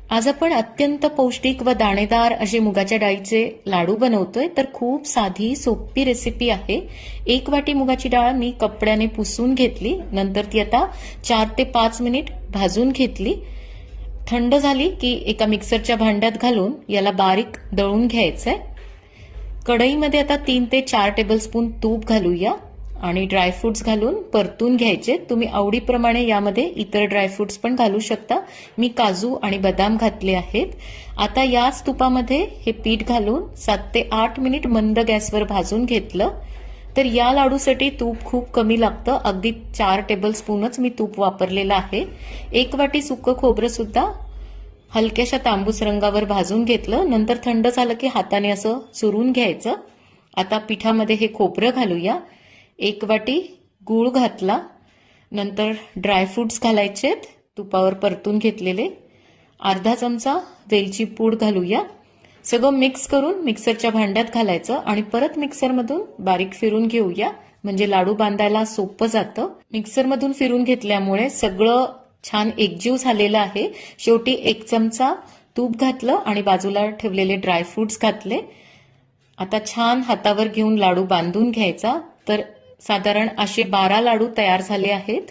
आज आपण अत्यंत पौष्टिक व दाणेदार असे मुगाच्या डाळीचे लाडू बनवतोय. तर खूप साधी सोपी रेसिपी आहे. 1 वाटी मुगाची डाळ मी कपड्याने पुसून घेतली. नंतर ती आता 4 ते 5 मिनिट भाजून घेतली. थंड झाली की एका मिक्सरच्या भांड्यात घालून याला बारीक दळून घ्यायचंय. कढईमध्ये आता 3 ते 4 टेबलस्पून तूप घालूया आणि ड्रायफ्रुट्स घालून परतून घ्यायचे. तुम्ही आवडीप्रमाणे यामध्ये इतर ड्रायफ्रुट्स पण घालू शकता. मी काजू आणि बदाम घातले आहेत. आता याच तुपामध्ये हे पीठ घालून 7 ते 8 मिनिट मंद गॅसवर भाजून घेतलं. तर या लाडूसाठी तूप खूप कमी लागतं. अगदी 4 टेबलस्पूनच मी तूप वापरलेलं आहे. 1 वाटी सुकं खोबरं सुद्धा हलक्याशा तांबूस रंगावर भाजून घेतलं. नंतर थंड झालं की हाताने असं चुरून घ्यायचं. आता पिठामध्ये हे खोबरं घालूया. 1 वाटी गूळ घातला. नंतर ड्रायफ्रुट्स घालायचेत तुपावर परतून घेतलेले. अर्धा चमचा वेलची पूड घालूया. सगळं मिक्स करून मिक्सरच्या भांड्यात घालायचं आणि परत मिक्सरमधून बारीक फिरून घेऊया. म्हणजे लाडू बांधायला सोपं जातं. मिक्सरमधून फिरून घेतल्यामुळे सगळं छान एकजीव झालेलं आहे. शेवटी 1 चमचा तूप घातलं आणि बाजूला ठेवलेले ड्रायफ्रुट्स घातले. आता छान हातावर घेऊन लाडू बांधून घ्यायचा. तर साधारण असे 12 लाडू तयार झाले आहेत.